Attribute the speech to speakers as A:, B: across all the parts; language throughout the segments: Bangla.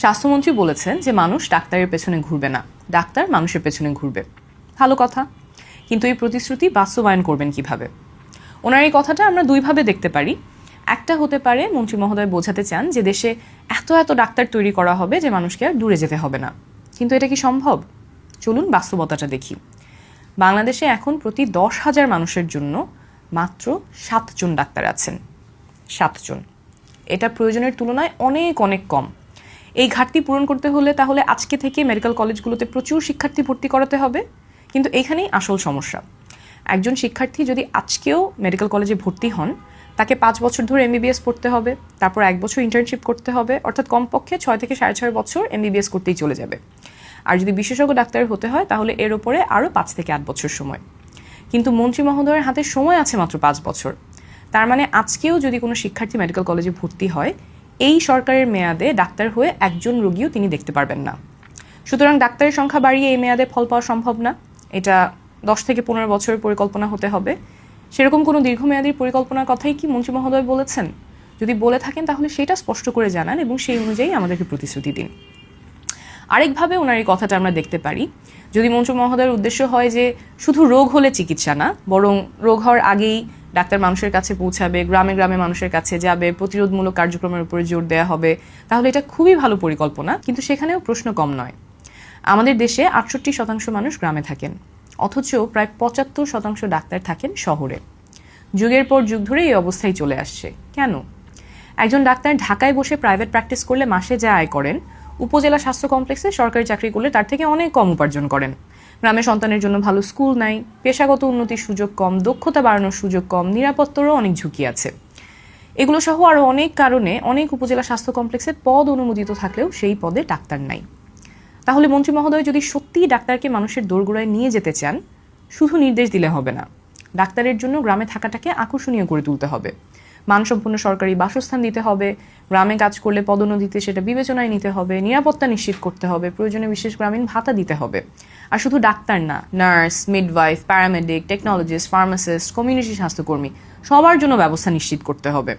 A: স্বাস্থ্যমন্ত্রী বলেছেন যে মানুষ ডাক্তারের পেছনে ঘুরবে না, ডাক্তার মানুষের পেছনে ঘুরবে। ভালো কথা, কিন্তু এই প্রতিশ্রুতি বাস্তবায়ন করবেন কিভাবে? ওনার এই কথাটা আমরা দুইভাবে দেখতে পারি। একটা হতে পারে মন্ত্রী মহোদয় বোঝাতে চান যে দেশে এত এত ডাক্তার তৈরি করা হবে যে মানুষকে আর দূরে যেতে হবে না। কিন্তু এটা কি সম্ভব? চলুন বাস্তবতাটা দেখি। বাংলাদেশে এখন প্রতি 10,000 মানুষের জন্য মাত্র 7 জন ডাক্তার আছেন। 7 জন। এটা প্রয়োজনের তুলনায় অনেক অনেক কম। এই ঘাটতি পূরণ করতে হলে তাহলে আজকে থেকে মেডিকেল কলেজগুলোতে প্রচুর শিক্ষার্থী ভর্তি করাতে হবে। কিন্তু এখানেই আসল সমস্যা। একজন শিক্ষার্থী যদি আজকেও মেডিকেল কলেজে ভর্তি হন, তাকে 5 বছর ধরে এমবিবিএস পড়তে হবে, তারপর 1 বছর ইন্টার্নশিপ করতে হবে, অর্থাৎ কমপক্ষে 6 থেকে 6.5 বছর এমবিবিএস করতেই চলে যাবে। আর যদি বিশেষজ্ঞ ডাক্তার হতে হয় তাহলে এর ওপরে আরও 5 থেকে 8 বছর সময়। কিন্তু মন্ত্রী মহোদয়ের হাতে সময় আছে মাত্র 5 বছর। তার মানে আজকেও যদি কোনো শিক্ষার্থী মেডিকেল কলেজে ভর্তি হয়, এই সরকারের মেয়াদে ডাক্তার হয়ে একজন রোগীও তিনি দেখতে পারবেন না। সুতরাং ডাক্তারের সংখ্যা বাড়িয়ে এই মেয়াদে ফল পাওয়া সম্ভব না। এটা 10 থেকে 15 বছরের পরিকল্পনা হতে হবে। সেরকম কোনো দীর্ঘমেয়াদী পরিকল্পনার কথাই কি মন্ত্রী মহোদয় বলেছেন? যদি বলে থাকেন তাহলে সেটা স্পষ্ট করে জানান এবং সেই অনুযায়ী আমাদেরকে প্রতিশ্রুতি দিন। আরেকভাবে ওনার এই কথাটা আমরা দেখতে পারি, যদি মন্ত্রী মহোদয়ের উদ্দেশ্য হয় যে শুধু রোগ হলে চিকিৎসা না, বরং রোগ হওয়ার আগেই ডাক্তার মানুষের কাছে পৌঁছাবে, গ্রামে গ্রামে মানুষের কাছে যাবে, প্রতিরোধমূলক কার্যক্রমের উপরে জোর দেওয়া হবে, তাহলে এটা খুবই ভালো পরিকল্পনা। কিন্তু সেখানেও প্রশ্ন কম নয়। আমাদের দেশে 68% মানুষ গ্রামে থাকেন, অথচ প্রায় 75% ডাক্তার থাকেন শহরে। যুগের পর যুগ ধরে এই অবস্থায় চলে আসছে। কেন? একজন ডাক্তার ঢাকায় বসে প্রাইভেট প্র্যাকটিস করলে মাসে যা আয় করেন, উপজেলা স্বাস্থ্য কমপ্লেক্সে সরকারি চাকরি করলে তার থেকে অনেক কম উপার্জন করেন। গ্রামে সন্তানের জন্য ভালো স্কুল নাই, পেশাগত উন্নতির সুযোগ কম, দক্ষতা বাড়ানোর সুযোগ কম, নিরাপত্তারও অনেক ঝুঁকি আছে। এগুলো সহ আরও অনেক কারণে অনেক উপজেলা স্বাস্থ্য কমপ্লেক্সে পদ অনুমোদিত থাকলেও সেই পদে ডাক্তার নাই। তাহলে মন্ত্রী মহোদয় যদি সত্যিই ডাক্তারকে মানুষের দোরগোড়ায় নিয়ে যেতে চান, শুধু নির্দেশ দিলে হবে না। ডাক্তারের জন্য গ্রামে থাকাটাকে আকর্ষণীয় করে তুলতে হবে। মানসম্পন্ন সরকারি বাসস্থান দিতে হবে, গ্রামে কাজ করলে পদোন্নতিতে সেটা বিবেচনায় নিতে হবে, নিরাপত্তা নিশ্চিত করতে হবে, প্রয়োজনে বিশেষ গ্রামীণ ভাতা দিতে হবে। আর শুধু ডাক্তার না, nurse, midwife, paramedic, technologist, pharmacist, community স্বাস্থ্যকর্মী সবার জন্য ব্যবস্থা নিশ্চিত করতে হবে।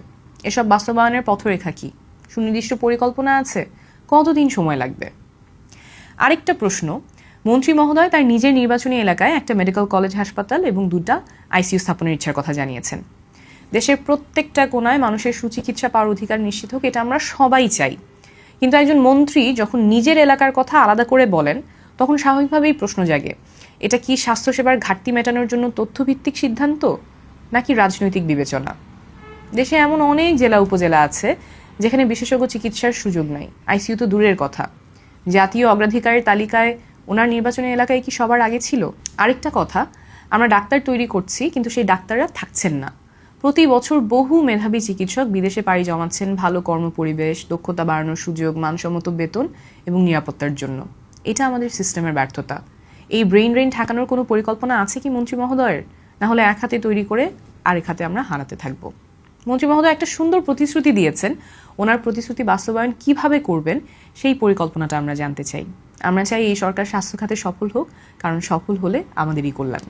A: এসব বাস্তবায়নের পথরেখা কি? সুনির্দিষ্ট পরিকল্পনা আছে? কতদিন সময় লাগবে? আরেকটা প্রশ্ন, মন্ত্রী মহোদয় তার নিজের নির্বাচনী এলাকায় একটা মেডিকেল কলেজ, হাসপাতাল এবং 2টা আইসিইউ স্থাপনের ইচ্ছার কথা জানিয়েছেন। দেশের প্রত্যেকটা কোনায় মানুষের সুচিকিৎসা পাওয়ার অধিকার নিশ্চিত হোক, এটা আমরা সবাই চাই। কিন্তু একজন মন্ত্রী যখন নিজের এলাকার কথা আলাদা করে বলেন, তখন স্বাভাবিকভাবেই প্রশ্ন জাগে, এটা কি স্বাস্থ্যসেবার ঘাটতি মেটানোর জন্য তথ্যভিত্তিক সিদ্ধান্ত, নাকি রাজনৈতিক বিবেচনা? দেশে এমন অনেক জেলা উপজেলা আছে যেখানে বিশেষজ্ঞ চিকিৎসার সুযোগ নাই, আইসিইউ তো দূরের কথা। জাতীয় অগ্রাধিকারের তালিকায় ওনার নির্বাচনী এলাকায় কি সবার আগে ছিল? আরেকটা কথা, আমরা ডাক্তার তৈরি করছি কিন্তু সেই ডাক্তাররা থাকছেন না। প্রতি বছর বহু মেধাবী চিকিৎসক বিদেশে পাড়ি জমাচ্ছেন ভালো কর্মপরিবেশ, দক্ষতা বাড়ানোর সুযোগ, মানসম্মত বেতন এবং নিরাপত্তার জন্য। এটা আমাদের সিস্টেমের ব্যর্থতা। এই ব্রেইন ড্রেন ঠেকানোর কোনো পরিকল্পনা আছে কি মন্ত্রী মহোদয়ের? না হলে এক হাতে তৈরি করে আরেক হাতে আমরা হারাতে থাকবো। মন্ত্রী মহোদয় একটা সুন্দর প্রতিশ্রুতি দিয়েছেন, ওনার প্রতিশ্রুতি বাস্তবায়ন কিভাবে করবেন সেই পরিকল্পনাটা আমরা জানতে চাই। আমরা চাই এই সরকার স্বাস্থ্য খাতে সফল হোক, কারণ সফল হলে আমাদেরই কল্যাণ।